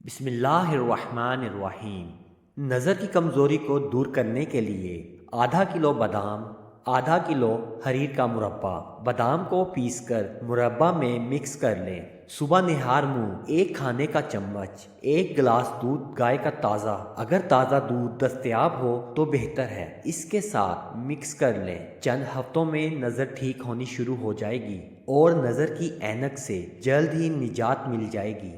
بسم اللہ الرحمن الرحیم۔ نظر کی کمزوری کو دور کرنے کے لیے آدھا کلو بادام، آدھا کلو حریر کا مربع، بادام کو پیس کر مربع میں مکس کر لیں۔ صبح نہار منہ ایک کھانے کا چمچ، ایک گلاس دودھ گائے کا تازہ، اگر تازہ دودھ دستیاب ہو تو بہتر ہے، اس کے ساتھ مکس کر لیں۔ چند ہفتوں میں نظر ٹھیک ہونی شروع ہو جائے گی اور نظر کی اینک سے جلد ہی نجات مل جائے گی۔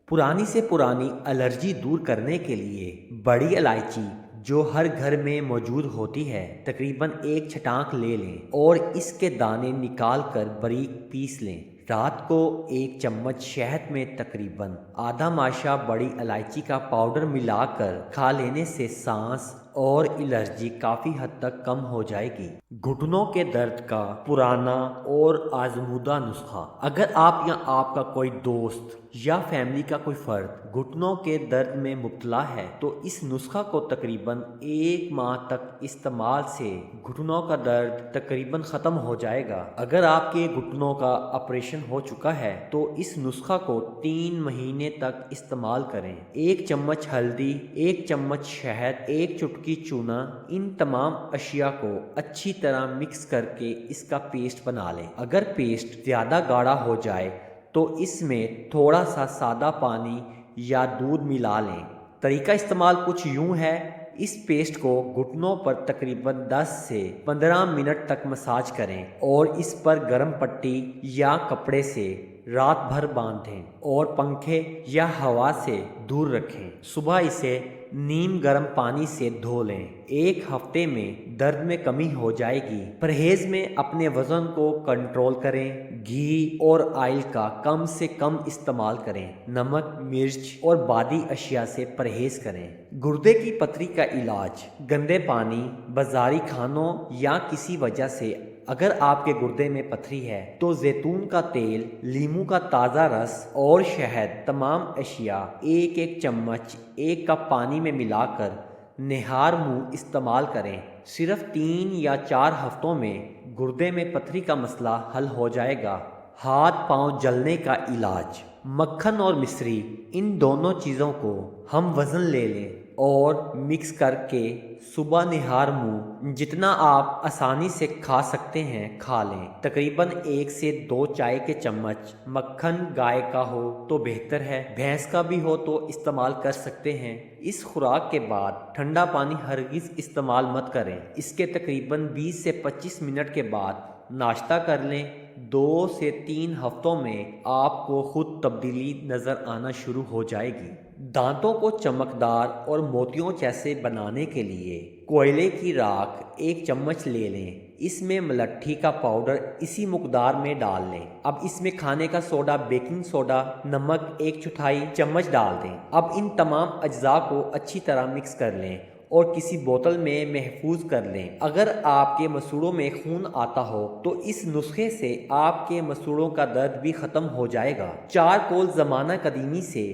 پرانی سے پرانی الرجی دور کرنے کے لیے بڑی الائچی جو ہر گھر میں موجود ہوتی ہے تقریباً ایک چھٹانک لے لیں اور اس کے دانے نکال کر باریک پیس لیں۔ رات کو ایک چمچ شہد میں تقریباً آدھا ماشا بڑی الائچی کا پاؤڈر ملا کر کھا لینے سے سانس اور الرجی کافی حد تک کم ہو جائے گی۔ گھٹنوں کے درد کا پرانا اور آزمودہ نسخہ۔ اگر آپ یا آپ کا کوئی دوست یا فیملی کا کوئی فرد گھٹنوں کے درد میں مبتلا ہے تو اس نسخہ کو تقریباً 1 ماہ تک استعمال سے گھٹنوں کا درد تقریباً ختم ہو جائے گا۔ اگر آپ کے گھٹنوں کا آپریشن ہو چکا ہے تو اس نسخہ کو 3 مہینے تک استعمال کریں۔ 1 چمچ ہلدی، 1 چمچ شہد، 1 چٹکی چونا، ان تمام اشیاء کو اچھی طرح مکس کر کے اس کا پیسٹ بنا لیں۔ اگر پیسٹ زیادہ گاڑھا ہو جائے تو اس میں تھوڑا سا سادہ پانی یا دودھ ملا لیں۔ طریقہ استعمال کچھ یوں ہے، اس پیسٹ کو گھٹنوں پر تقریباً 10 سے 15 منٹ تک مساج کریں اور اس پر گرم پٹی یا کپڑے سے رات بھر باندھیں اور پنکھے یا ہوا سے دور رکھیں۔ صبح اسے نیم گرم پانی سے دھو لیں۔ 1 ہفتے میں درد میں کمی ہو جائے گی۔ پرہیز میں اپنے وزن کو کنٹرول کریں، گھی اور آئل کا کم سے کم استعمال کریں، نمک، مرچ اور بادی اشیاء سے پرہیز کریں۔ گردے کی پتھری کا علاج۔ گندے پانی، بازاری کھانوں یا کسی وجہ سے اگر آپ کے گردے میں پتھری ہے تو زیتون کا تیل، لیموں کا تازہ رس اور شہد تمام اشیاء 1 چمچ 1 کپ پانی میں ملا کر نہار منہ استعمال کریں۔ صرف 3 یا 4 ہفتوں میں گردے میں پتھری کا مسئلہ حل ہو جائے گا۔ ہاتھ پاؤں جلنے کا علاج۔ مکھن اور مصری، ان دونوں چیزوں کو ہم وزن لے لیں اور مکس کر کے صبح نہار منہ جتنا آپ آسانی سے کھا سکتے ہیں کھا لیں۔ تقریباً 1 سے 2 چائے کے چمچ۔ مکھن گائے کا ہو تو بہتر ہے، بھینس کا بھی ہو تو استعمال کر سکتے ہیں۔ اس خوراک کے بعد ٹھنڈا پانی ہرگز استعمال مت کریں۔ اس کے تقریباً 20 سے 25 منٹ کے بعد ناشتہ کر لیں۔ 2 سے 3 ہفتوں میں آپ کو خود تبدیلی نظر آنا شروع ہو جائے گی۔ دانتوں کو چمکدار اور موتیوں جیسے بنانے کے لیے کوئلے کی راکھ 1 چمچ لے لیں۔ اس میں ملٹھی کا پاؤڈر اسی مقدار میں ڈال لیں۔ اب اس میں کھانے کا سوڈا، بیکنگ سوڈا، نمک 1/4 چمچ ڈال دیں۔ اب ان تمام اجزاء کو اچھی طرح مکس کر لیں اور کسی بوتل میں محفوظ کر لیں۔ اگر آپ کے مسوڑوں میں خون آتا ہو تو اس نسخے سے آپ کے مسوڑوں کا درد بھی ختم ہو جائے گا۔ چارکول زمانہ قدیمی سے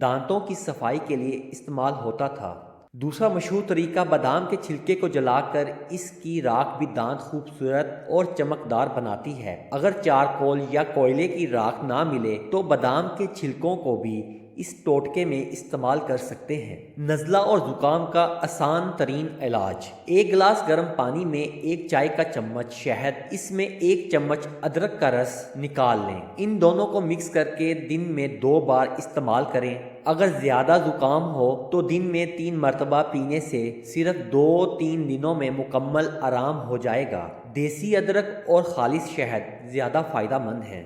دانتوں کی صفائی کے لیے استعمال ہوتا تھا۔ دوسرا مشہور طریقہ بادام کے چھلکے کو جلا کر اس کی راکھ بھی دانت خوبصورت اور چمکدار بناتی ہے۔ اگر چارکول یا کوئلے کی راکھ نہ ملے تو بادام کے چھلکوں کو بھی اس ٹوٹکے میں استعمال کر سکتے ہیں۔ نزلہ اور زکام کا آسان ترین علاج۔ 1 گلاس گرم پانی میں 1 چائے کا چمچ شہد، اس میں 1 چمچ ادرک کا رس نکال لیں۔ ان دونوں کو مکس کر کے دن میں 2 بار استعمال کریں۔ اگر زیادہ زکام ہو تو دن میں 3 مرتبہ پینے سے صرف 2-3 دنوں میں مکمل آرام ہو جائے گا۔ دیسی ادرک اور خالص شہد زیادہ فائدہ مند ہیں۔